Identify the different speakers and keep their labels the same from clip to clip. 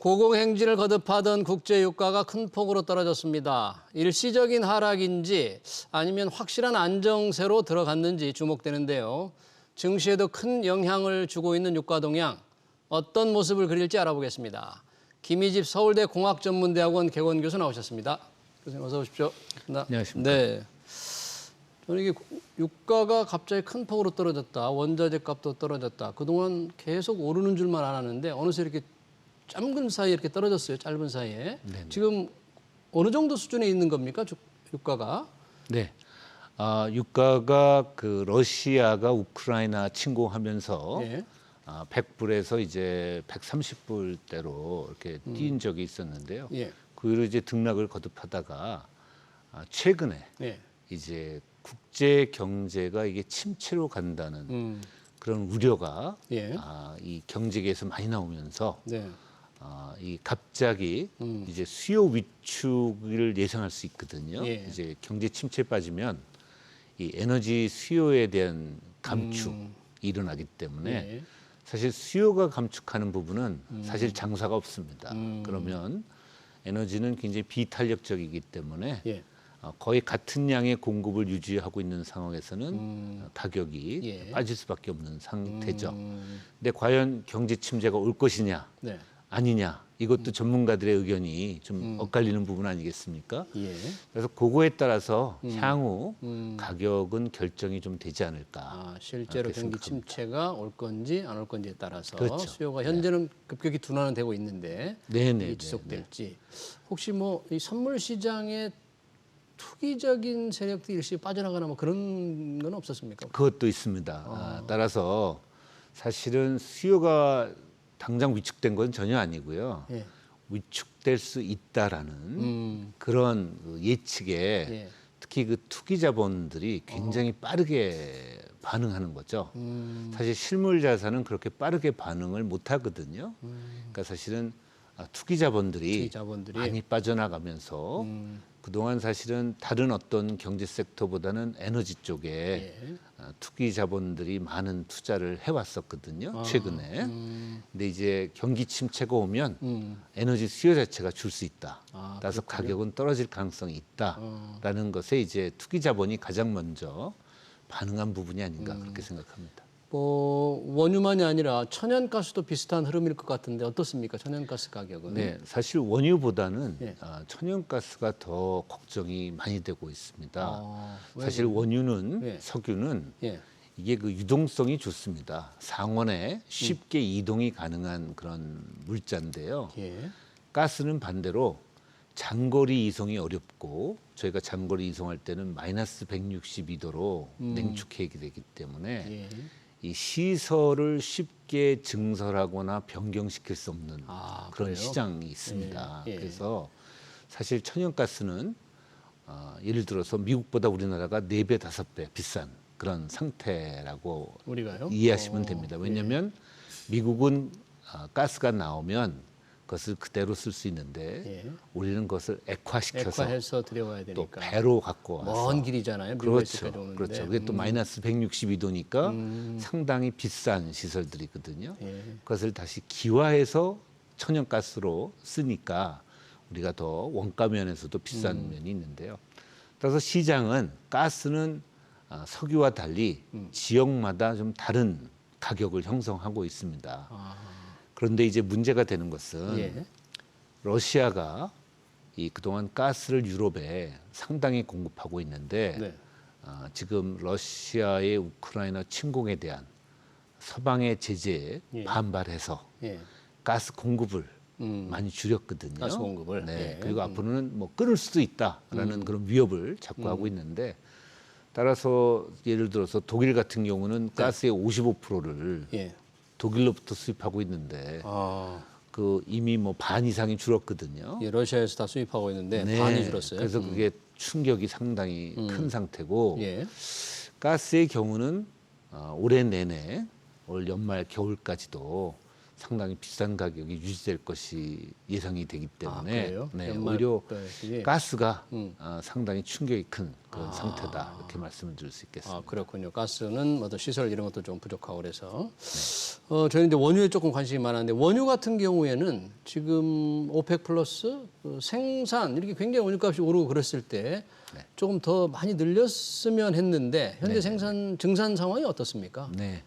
Speaker 1: 고공행진을 거듭하던 국제 유가가 큰 폭으로 떨어졌습니다. 일시적인 하락인지 아니면 확실한 안정세로 들어갔는지 주목되는데요. 증시에도 큰 영향을 주고 있는 유가 동향, 어떤 모습을 그릴지 알아보겠습니다. 김희집 서울대 공학전문대학원 개원 교수 나오셨습니다. 교수님 어서 오십시오.
Speaker 2: 안녕하십니까.
Speaker 1: 네. 저는 이게 유가가 갑자기 큰 폭으로 떨어졌다. 원자재 값도 떨어졌다. 그동안 계속 오르는 줄만 알았는데 어느새 이렇게 짧은 사이에 이렇게 떨어졌어요. 짧은 사이에.
Speaker 2: 네네.
Speaker 1: 지금 어느 정도 수준에 있는 겁니까? 유가가?
Speaker 2: 네. 유가가 러시아가 우크라이나 침공하면서
Speaker 1: 예.
Speaker 2: 100불에서 이제 130불대로 이렇게 뛴 적이 있었는데요.
Speaker 1: 예.
Speaker 2: 그 이후로 이제 등락을 거듭하다가 최근에
Speaker 1: 예.
Speaker 2: 이제 국제 경제가 이게 침체로 간다는 그런 우려가
Speaker 1: 예.
Speaker 2: 이 경제계에서 많이 나오면서
Speaker 1: 네.
Speaker 2: 이 갑자기 이제 수요 위축을 예상할 수 있거든요.
Speaker 1: 예.
Speaker 2: 이제 경제 침체에 빠지면 이 에너지 수요에 대한 감축이 일어나기 때문에
Speaker 1: 예.
Speaker 2: 사실 수요가 감축하는 부분은 사실 장사가 없습니다. 그러면 에너지는 굉장히 비탄력적이기 때문에
Speaker 1: 예.
Speaker 2: 거의 같은 양의 공급을 유지하고 있는 상황에서는 가격이
Speaker 1: 예.
Speaker 2: 빠질 수밖에 없는 상태죠. 근데 과연 경제 침체가 올 것이냐
Speaker 1: 네.
Speaker 2: 아니냐 이것도 전문가들의 의견이 좀 엇갈리는 부분 아니겠습니까?
Speaker 1: 예.
Speaker 2: 그래서 그거에 따라서 향후 가격은 결정이 좀 되지 않을까.
Speaker 1: 실제로
Speaker 2: 그렇게
Speaker 1: 경기
Speaker 2: 생각합니다.
Speaker 1: 침체가 올 건지 안 올 건지에 따라서
Speaker 2: 그렇죠.
Speaker 1: 수요가 현재는 급격히 둔화는 되고 있는데
Speaker 2: 네네.
Speaker 1: 이게 지속될지. 혹시 뭐 이 선물 시장에 투기적인 세력들이 일시 빠져나가나 뭐 그런 건 없었습니까?
Speaker 2: 그것도 있습니다. 따라서 사실은 수요가 당장 위축된 건 전혀 아니고요.
Speaker 1: 예.
Speaker 2: 위축될 수 있다라는 그런 예측에
Speaker 1: 예.
Speaker 2: 특히 그 투기 자본들이 굉장히 빠르게 반응하는 거죠. 사실 실물 자산은 그렇게 빠르게 반응을 못 하거든요. 그러니까 사실은 투기 자본들이 많이 빠져나가면서 그동안 사실은 다른 어떤 경제 섹터보다는 에너지 쪽에
Speaker 1: 예.
Speaker 2: 투기 자본들이 많은 투자를 해왔었거든요. 최근에. 근데 이제 경기 침체가 오면 에너지 수요 자체가 줄 수 있다. 따라서 가격은 떨어질 가능성이 있다라는 것에 이제 투기 자본이 가장 먼저 반응한 부분이 아닌가 그렇게 생각합니다.
Speaker 1: 원유만이 아니라 천연가스도 비슷한 흐름일 것 같은데 어떻습니까? 천연가스 가격은?
Speaker 2: 네, 사실 원유보다는
Speaker 1: 예.
Speaker 2: 천연가스가 더 걱정이 많이 되고 있습니다.
Speaker 1: 왜
Speaker 2: 사실 원유는
Speaker 1: 예.
Speaker 2: 석유는
Speaker 1: 예.
Speaker 2: 이게 그 유동성이 좋습니다. 상온에 쉽게 이동이 가능한 그런 물자인데요.
Speaker 1: 예.
Speaker 2: 가스는 반대로 장거리 이송이 어렵고 저희가 장거리 이송할 때는 마이너스 162도로 냉축해야 되기 때문에
Speaker 1: 예.
Speaker 2: 이 시설을 쉽게 증설하거나 변경시킬 수 없는 그런
Speaker 1: 그래요?
Speaker 2: 시장이 있습니다.
Speaker 1: 예. 예.
Speaker 2: 그래서 사실 천연가스는 예를 들어서 미국보다 우리나라가 4배, 5배 비싼 그런 상태라고
Speaker 1: 우리가요?
Speaker 2: 이해하시면 됩니다. 왜냐하면 미국은 가스가 나오면 그것을 그대로 쓸 수 있는데
Speaker 1: 예.
Speaker 2: 우리는 그것을 액화시켜서
Speaker 1: 액화해서 들여와야
Speaker 2: 또
Speaker 1: 되니까.
Speaker 2: 배로 갖고 와서
Speaker 1: 먼 길이잖아요. 미국에서까지
Speaker 2: 그렇죠.
Speaker 1: 오는데.
Speaker 2: 그렇죠. 그게 또 마이너스 162도니까 상당히 비싼 시설들이거든요.
Speaker 1: 예.
Speaker 2: 그것을 다시 기화해서 천연가스로 쓰니까 우리가 더 원가 면에서도 비싼 면이 있는데요. 따라서 시장은 가스는 석유와 달리 지역마다 좀 다른 가격을 형성하고 있습니다. 그런데 이제 문제가 되는 것은
Speaker 1: 예.
Speaker 2: 러시아가 이 그동안 가스를 유럽에 상당히 공급하고 있는데
Speaker 1: 네.
Speaker 2: 지금 러시아의 우크라이나 침공에 대한 서방의 제재에
Speaker 1: 예.
Speaker 2: 반발해서
Speaker 1: 예.
Speaker 2: 가스 공급을 많이 줄였거든요.
Speaker 1: 가스 공급을.
Speaker 2: 네.
Speaker 1: 예.
Speaker 2: 그리고 앞으로는 뭐 끊을 수도 있다라는 그런 위협을 자꾸 하고 있는데 따라서 예를 들어서 독일 같은 경우는 가스의 55%를
Speaker 1: 예.
Speaker 2: 독일로부터 수입하고 있는데 그 이미 뭐 반 이상이 줄었거든요.
Speaker 1: 예, 러시아에서 다 수입하고 있는데
Speaker 2: 네.
Speaker 1: 반이 줄었어요.
Speaker 2: 그래서 그게 충격이 상당히 큰 상태고
Speaker 1: 예.
Speaker 2: 가스의 경우는 올해 내내 올 연말 겨울까지도 상당히 비싼 가격이 유지될 것이 예상이 되기 때문에
Speaker 1: 그래요?
Speaker 2: 네,
Speaker 1: 연말
Speaker 2: 오히려
Speaker 1: 것이.
Speaker 2: 가스가 상당히 충격이 큰 그런 상태다 이렇게 말씀을 드릴 수 있겠습니다.
Speaker 1: 그렇군요. 가스는 뭐 시설 이런 것도 좀 부족하고 그래서 저희는 이제 원유에 조금 관심이 많았는데 원유 같은 경우에는 지금 오펙 플러스 그 생산 이렇게 굉장히 원유값이 오르고 그랬을 때 조금 더 많이 늘렸으면 했는데 현재 생산 증산 상황이 어떻습니까?
Speaker 2: 네,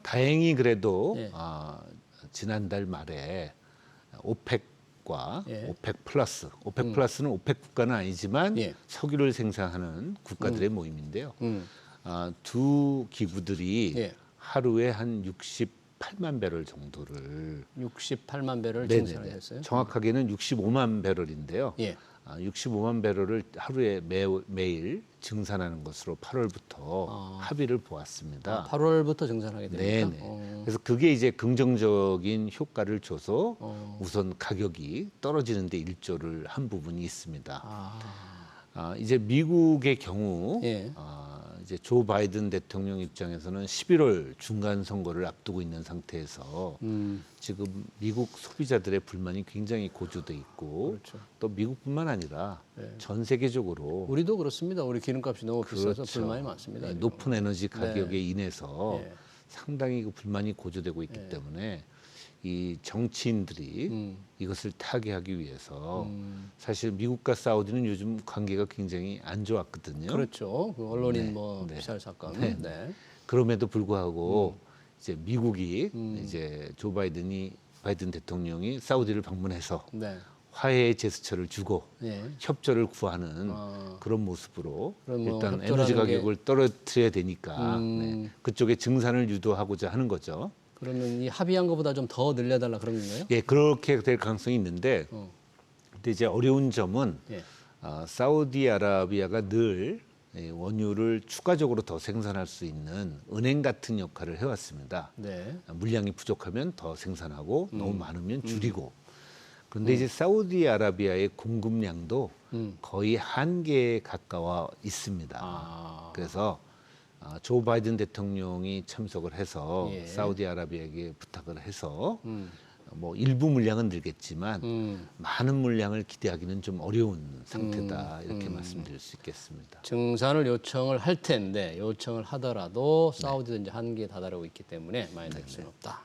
Speaker 2: 다행히 그래도
Speaker 1: 예.
Speaker 2: 지난달 말에 오펙과
Speaker 1: 예.
Speaker 2: 오펙 플러스, 오펙 플러스는 오펙 국가는 아니지만
Speaker 1: 예.
Speaker 2: 석유를 생산하는 국가들의 모임인데요. 두 기구들이
Speaker 1: 예.
Speaker 2: 하루에 한 68만 배럴 정도를
Speaker 1: 68만 배를
Speaker 2: 네네네.
Speaker 1: 증산을 했어요.
Speaker 2: 정확하게는 65만 배럴인데요.
Speaker 1: 예.
Speaker 2: 65만 배럴을 하루에 매일 증산하는 것으로 8월부터 합의를 보았습니다.
Speaker 1: 8월부터 증산하게 됩니까?
Speaker 2: 네네. 그래서 그게 이제 긍정적인 효과를 줘서 우선 가격이 떨어지는 데 일조를 한 부분이 있습니다. 이제 미국의 경우
Speaker 1: 예.
Speaker 2: 이제 조 바이든 대통령 입장에서는 11월 중간 선거를 앞두고 있는 상태에서 지금 미국 소비자들의 불만이 굉장히 고조돼 있고
Speaker 1: 그렇죠.
Speaker 2: 또 미국뿐만 아니라 전 세계적으로
Speaker 1: 우리도 그렇습니다. 우리 기름값이 너무 비싸서
Speaker 2: 그렇죠.
Speaker 1: 불만이 많습니다.
Speaker 2: 네,
Speaker 1: 지금.
Speaker 2: 높은 에너지 가격에 인해서
Speaker 1: 네.
Speaker 2: 상당히 그 불만이 고조되고 있기 때문에 이 정치인들이 이것을 타개하기 위해서 사실 미국과 사우디는 요즘 관계가 굉장히 안 좋았거든요.
Speaker 1: 그렇죠. 그 언론인
Speaker 2: 네,
Speaker 1: 뭐
Speaker 2: 네.
Speaker 1: 피살 사건.
Speaker 2: 네.
Speaker 1: 네.
Speaker 2: 그럼에도 불구하고 이제 미국이 이제 조 바이든 대통령이 사우디를 방문해서
Speaker 1: 네.
Speaker 2: 화해의 제스처를 주고
Speaker 1: 예.
Speaker 2: 협조를 구하는 그런 모습으로
Speaker 1: 그럼 뭐
Speaker 2: 일단
Speaker 1: 협조라는
Speaker 2: 에너지
Speaker 1: 게-
Speaker 2: 가격을 떨어뜨려야 되니까 네. 그쪽에 증산을 유도하고자 하는 거죠.
Speaker 1: 그러면 이 합의한 것보다 좀 더 늘려달라 그런 건가요?
Speaker 2: 예, 그렇게 될 가능성이 있는데, 근데 이제 어려운 점은
Speaker 1: 예.
Speaker 2: 사우디아라비아가 늘 원유를 추가적으로 더 생산할 수 있는 은행 같은 역할을 해왔습니다.
Speaker 1: 네.
Speaker 2: 물량이 부족하면 더 생산하고 너무 많으면 줄이고. 그런데 이제 사우디아라비아의 공급량도 거의 한계에 가까워 있습니다. 그래서 조 바이든 대통령이 참석을 해서
Speaker 1: 예.
Speaker 2: 사우디아라비아에게 부탁을 해서 뭐 일부 물량은 늘겠지만 많은 물량을 기대하기는 좀 어려운 상태다 이렇게 말씀드릴 수 있겠습니다.
Speaker 1: 증산을 요청을 할 텐데 요청을 하더라도 사우디도 이제 한계에 다다르고 있기 때문에 많이 될 수는 없다.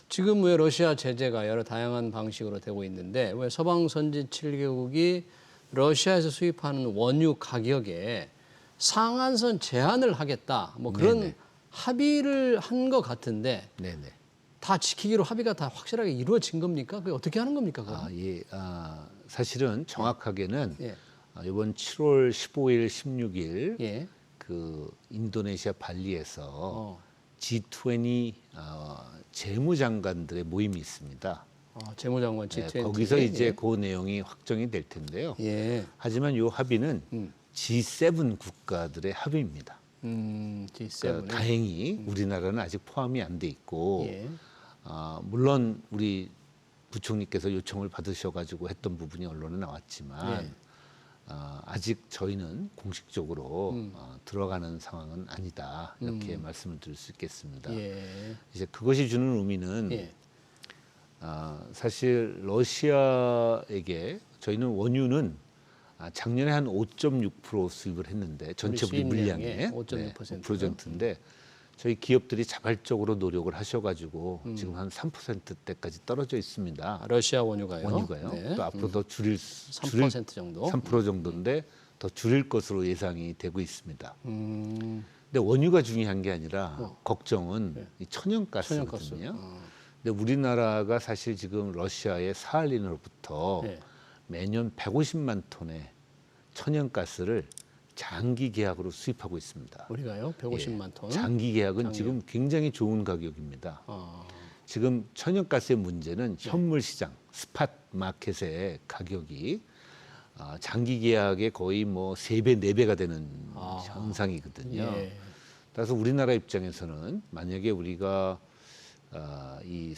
Speaker 1: 지금 왜 러시아 제재가 여러 다양한 방식으로 되고 있는데 왜 서방 선진 7개국이 러시아에서 수입하는 원유 가격에 상한선 제한을 하겠다. 뭐 그런
Speaker 2: 네네.
Speaker 1: 합의를 한 것 같은데
Speaker 2: 네네.
Speaker 1: 다 지키기로 합의가 다 확실하게 이루어진 겁니까? 그게 어떻게 하는 겁니까? 그건?
Speaker 2: 예, 사실은 정확하게는
Speaker 1: 예.
Speaker 2: 이번 7월 15일, 16일
Speaker 1: 예.
Speaker 2: 그 인도네시아 발리에서
Speaker 1: 어.
Speaker 2: G20 재무장관들의 모임이 있습니다.
Speaker 1: 재무장관
Speaker 2: 네,
Speaker 1: G20.
Speaker 2: 거기서 이제
Speaker 1: 예.
Speaker 2: 그 내용이 확정이 될 텐데요.
Speaker 1: 예.
Speaker 2: 하지만 이 합의는 G7 국가들의 합의입니다.
Speaker 1: G7.
Speaker 2: 그러니까 다행히 우리나라는 아직 포함이 안 돼 있고
Speaker 1: 예.
Speaker 2: 물론 우리 부총리께서 요청을 받으셔가지고 했던 부분이 언론에 나왔지만
Speaker 1: 예.
Speaker 2: 아직 저희는 공식적으로 들어가는 상황은 아니다 이렇게 말씀을 드릴 수 있겠습니다.
Speaker 1: 예.
Speaker 2: 이제 그것이 주는 의미는
Speaker 1: 예.
Speaker 2: 사실 러시아에게 저희는 원유는 작년에 한 5.6% 수입을 했는데 전체 우리
Speaker 1: 수입량의
Speaker 2: 물량의
Speaker 1: 5.6%.
Speaker 2: 5%인데 저희 기업들이 자발적으로 노력을 하셔가지고 지금 한 3%대까지 떨어져 있습니다.
Speaker 1: 러시아 원유가요.
Speaker 2: 원유가요.
Speaker 1: 네.
Speaker 2: 또 앞으로 더 줄일
Speaker 1: 3% 정도.
Speaker 2: 3% 정도인데 더 줄일 것으로 예상이 되고 있습니다.
Speaker 1: 음.
Speaker 2: 근데 원유가 중요한 게 아니라 걱정은 이 천연가스거든요.
Speaker 1: 천연가스.
Speaker 2: 근데 우리나라가 사실 지금 러시아의 사할린으로부터
Speaker 1: 네.
Speaker 2: 매년 150만 톤의 천연가스를 장기 계약으로 수입하고 있습니다.
Speaker 1: 우리가요? 150만 톤.
Speaker 2: 장기 계약은 지금 굉장히 좋은 가격입니다. 지금 천연가스의 문제는 현물 시장, 스팟 마켓의 가격이 장기 계약의 거의 뭐 3배, 4배가 되는 현상이거든요.
Speaker 1: 예.
Speaker 2: 따라서 우리나라 입장에서는 만약에 우리가 이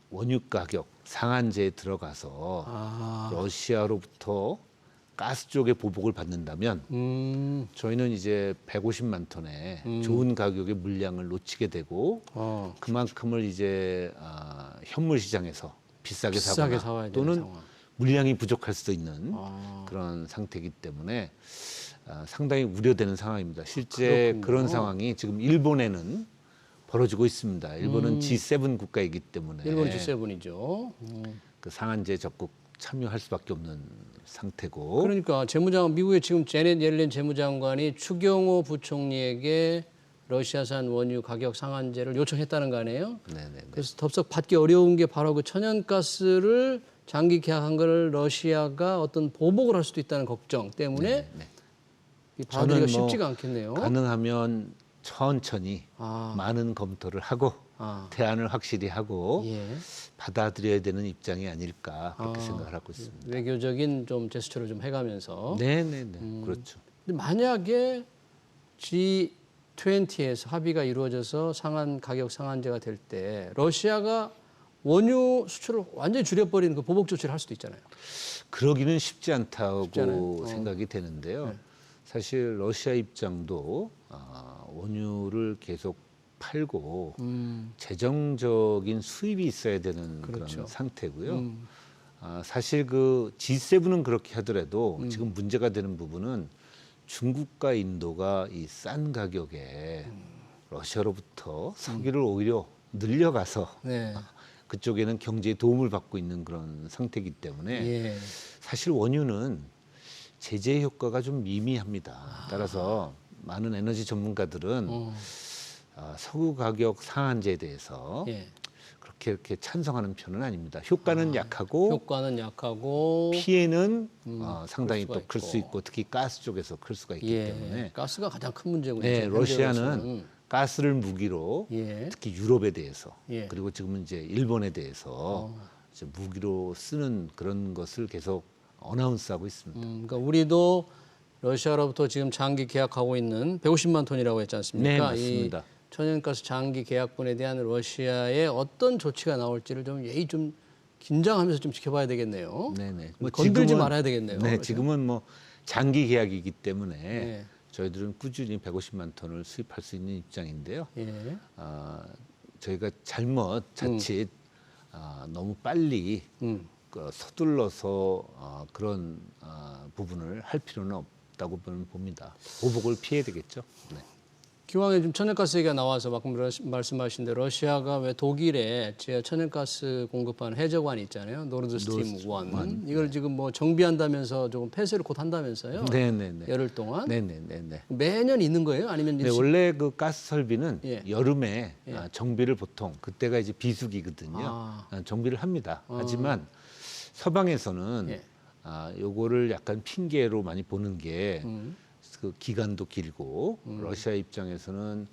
Speaker 2: 원유 가격 상한제에 들어가서 러시아로부터 가스 쪽에 보복을 받는다면 저희는 이제 150만 톤의 좋은 가격의 물량을 놓치게 되고 그만큼을 이제 현물 시장에서 비싸게
Speaker 1: 비싸게
Speaker 2: 사거나
Speaker 1: 사와야 되는
Speaker 2: 또는
Speaker 1: 상황.
Speaker 2: 물량이 부족할 수도 있는 그런 상태이기 때문에 상당히 우려되는 상황입니다. 실제
Speaker 1: 그렇군요.
Speaker 2: 그런 상황이 지금 일본에는 벌어지고 있습니다. 일본은 G7 국가이기 때문에
Speaker 1: 일본 G7이죠.
Speaker 2: 그 상한제 적극 참여할 수밖에 없는 상태고.
Speaker 1: 그러니까 미국의 지금 제넷 옐렌 재무장관이 추경호 부총리에게 러시아산 원유 가격 상한제를 요청했다는 거 아니에요?
Speaker 2: 네네.
Speaker 1: 그래서 덥석 받기 어려운 게 바로 그 천연가스를 장기 계약한 걸 러시아가 어떤 보복을 할 수도 있다는 걱정 때문에
Speaker 2: 네네.
Speaker 1: 이 받아들이기가
Speaker 2: 저는 뭐
Speaker 1: 쉽지가 않겠네요.
Speaker 2: 가능하면 천천히 많은 검토를 하고 대안을 확실히 하고
Speaker 1: 예.
Speaker 2: 받아들여야 되는 입장이 아닐까 그렇게 생각을 하고 있습니다.
Speaker 1: 외교적인 좀 제스처를 좀 해가면서.
Speaker 2: 네네네. 그렇죠.
Speaker 1: 근데 만약에 G20에서 합의가 이루어져서 가격 상한제가 될 때 러시아가 원유 수출을 완전히 줄여버리는 그 보복 조치를 할 수도 있잖아요.
Speaker 2: 그러기는 쉽지 않다고
Speaker 1: 쉽지 않아요.
Speaker 2: 생각이 되는데요.
Speaker 1: 네.
Speaker 2: 사실 러시아 입장도 원유를 계속 팔고 재정적인 수입이 있어야 되는
Speaker 1: 그렇죠.
Speaker 2: 그런 상태고요. 사실 그 G7은 그렇게 하더라도 지금 문제가 되는 부분은 중국과 인도가 이 싼 가격에 러시아로부터 석유를 오히려 늘려가서
Speaker 1: 네.
Speaker 2: 그쪽에는 경제에 도움을 받고 있는 그런 상태이기 때문에
Speaker 1: 예.
Speaker 2: 사실 원유는 제재 효과가 좀 미미합니다. 따라서 많은 에너지 전문가들은 석유 가격 상한제에 대해서
Speaker 1: 예.
Speaker 2: 그렇게 찬성하는 편은 아닙니다. 효과는 약하고
Speaker 1: 효과는 약하고
Speaker 2: 피해는 상당히
Speaker 1: 클
Speaker 2: 또 클
Speaker 1: 수가
Speaker 2: 수
Speaker 1: 있고.
Speaker 2: 있고 특히 가스 쪽에서 클 수가 있기
Speaker 1: 예.
Speaker 2: 때문에
Speaker 1: 가스가 가장 큰 문제군요.
Speaker 2: 네,
Speaker 1: 지금
Speaker 2: 러시아는
Speaker 1: 현재로서는.
Speaker 2: 가스를 무기로
Speaker 1: 예.
Speaker 2: 특히 유럽에 대해서
Speaker 1: 예.
Speaker 2: 그리고 지금은 이제 일본에 대해서 이제 무기로 쓰는 그런 것을 계속 어나운스하고 있습니다.
Speaker 1: 그러니까 우리도 러시아로부터 지금 장기 계약하고 있는 150만 톤이라고 했지 않습니까?
Speaker 2: 네, 맞습니다.
Speaker 1: 이 천연가스 장기 계약분에 대한 러시아의 어떤 조치가 나올지를 좀 예의 좀 긴장하면서 좀 지켜봐야 되겠네요.
Speaker 2: 네네.
Speaker 1: 건들지
Speaker 2: 지금은-
Speaker 1: 말아야 되겠네요.
Speaker 2: 네,
Speaker 1: 러시아.
Speaker 2: 지금은 뭐 장기 계약이기 때문에
Speaker 1: 네.
Speaker 2: 저희들은 꾸준히 150만 톤을 수입할 수 있는 입장인데요.
Speaker 1: 예.
Speaker 2: 저희가 자칫 너무 빨리 서둘러서 그런 부분을 할 필요는 없다고 저는 봅니다. 보복을 피해야 되겠죠. 네.
Speaker 1: 기왕에 좀 천연가스 얘기가 나와서 방금 말씀하신 대로 러시아가 왜 독일에 천연가스 공급하는 해저관이 있잖아요. 노르드스트림 1. 이걸 지금 뭐 정비한다면서 조금 폐쇄를 곧 한다면서요.
Speaker 2: 네네네.
Speaker 1: 열흘 동안.
Speaker 2: 네네네.
Speaker 1: 매년 있는 거예요? 아니면
Speaker 2: 네, 원래 그 가스 설비는
Speaker 1: 예.
Speaker 2: 여름에 정비를 보통 그때가 이제 비수기거든요.
Speaker 1: 아.
Speaker 2: 정비를 합니다. 하지만 서방에서는
Speaker 1: 예.
Speaker 2: 요거를 약간 핑계로 많이 보는 게 그 기간도 길고 러시아 입장에서는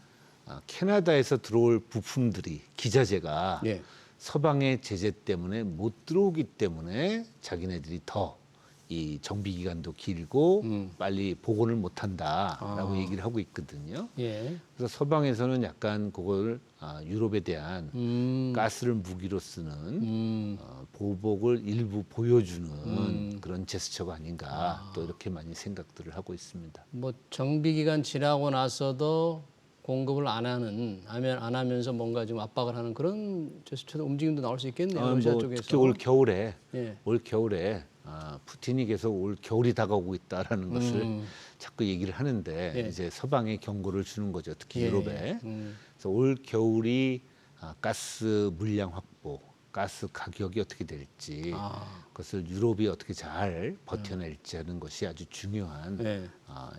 Speaker 2: 캐나다에서 들어올 부품들이 기자재가
Speaker 1: 예.
Speaker 2: 서방의 제재 때문에 못 들어오기 때문에 자기네들이 더 이 정비 기간도 길고 빨리 복원을 못 한다라고 얘기를 하고 있거든요.
Speaker 1: 예.
Speaker 2: 그래서 서방에서는 약간 그걸 유럽에 대한 가스를 무기로 쓰는 보복을 일부 보여주는 그런 제스처가 아닌가 또 이렇게 많이 생각들을 하고 있습니다.
Speaker 1: 뭐 정비 기간 지나고 나서도 공급을 안 하면서 뭔가 좀 압박을 하는 그런 제스처도 움직임도 나올 수 있겠네요. 러시아 쪽에서.
Speaker 2: 특히 올 겨울에
Speaker 1: 예.
Speaker 2: 푸틴이 계속 올 겨울이 다가오고 있다라는 것을 자꾸 얘기를 하는데
Speaker 1: 예.
Speaker 2: 이제 서방에 경고를 주는 거죠. 특히
Speaker 1: 예.
Speaker 2: 유럽에. 그래서 올 겨울이 가스 물량 확보, 가스 가격이 어떻게 될지 그것을 유럽이 어떻게 잘 버텨낼지 하는 것이 아주 중요한
Speaker 1: 예.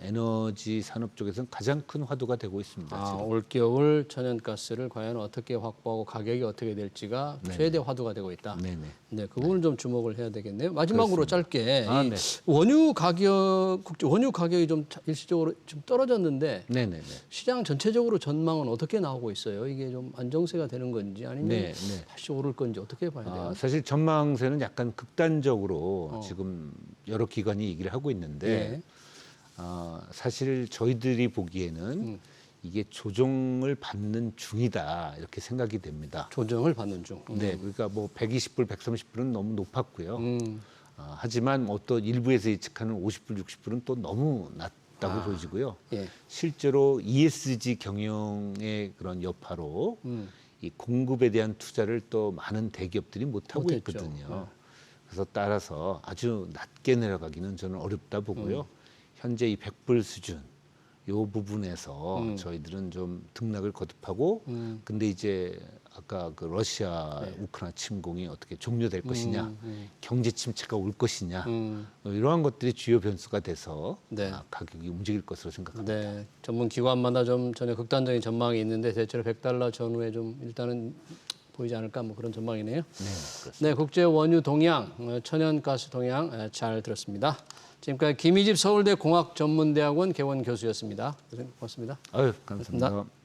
Speaker 2: 에너지 산업 쪽에서는 가장 큰 화두가 되고 있습니다. 지금.
Speaker 1: 올겨울 천연가스를 과연 어떻게 확보하고 가격이 어떻게 될지가 최대 화두가 되고 있다.
Speaker 2: 네네.
Speaker 1: 네, 그 부분을 좀 주목을 해야 되겠네요. 마지막으로 짧게 이
Speaker 2: 네.
Speaker 1: 원유 가격이 좀 일시적으로 좀 떨어졌는데
Speaker 2: 네네네.
Speaker 1: 시장 전체적으로 전망은 어떻게 나오고 있어요? 이게 좀 안정세가 되는 건지 아니면
Speaker 2: 네, 네.
Speaker 1: 다시 오를 건지 어떻게 봐야 돼요?
Speaker 2: 사실 전망세는 약간 극단적으로 지금 여러 기관이 얘기를 하고 있는데
Speaker 1: 예.
Speaker 2: 사실 저희들이 보기에는 이게 조정을 받는 중이다 이렇게 생각이 됩니다.
Speaker 1: 조정을 받는 중.
Speaker 2: 네, 그러니까 뭐 120불, 130불은 너무 높았고요. 하지만 뭐 또 일부에서 예측하는 50불, 60불은 또 너무 낮다고 보여지고요.
Speaker 1: 예.
Speaker 2: 실제로 ESG 경영의 그런 여파로 이 공급에 대한 투자를 또 많은 대기업들이 못 하고
Speaker 1: 못했죠.
Speaker 2: 있거든요. 그래서 따라서 아주 낮게 내려가기는 저는 어렵다 보고요. 현재 이 100불 수준 요 부분에서 저희들은 좀 등락을 거듭하고 근데 이제 아까 그 러시아 우크라이나 침공이 어떻게 종료될 것이냐 경제 침체가 올 것이냐 이러한 것들이 주요 변수가 돼서
Speaker 1: 네.
Speaker 2: 가격이 움직일 것으로 생각합니다.
Speaker 1: 네, 전문 기관마다 좀 전혀 극단적인 전망이 있는데 대체로 100달러 전후에 좀 일단은 보이지 않을까 뭐 그런 전망이네요. 네, 국제 원유 동향, 천연가스 동향 잘 들었습니다. 지금까지 김희집 서울대 공학전문대학원 개원 교수였습니다. 고맙습니다.
Speaker 2: 아유, 감사합니다.
Speaker 1: 고맙습니다.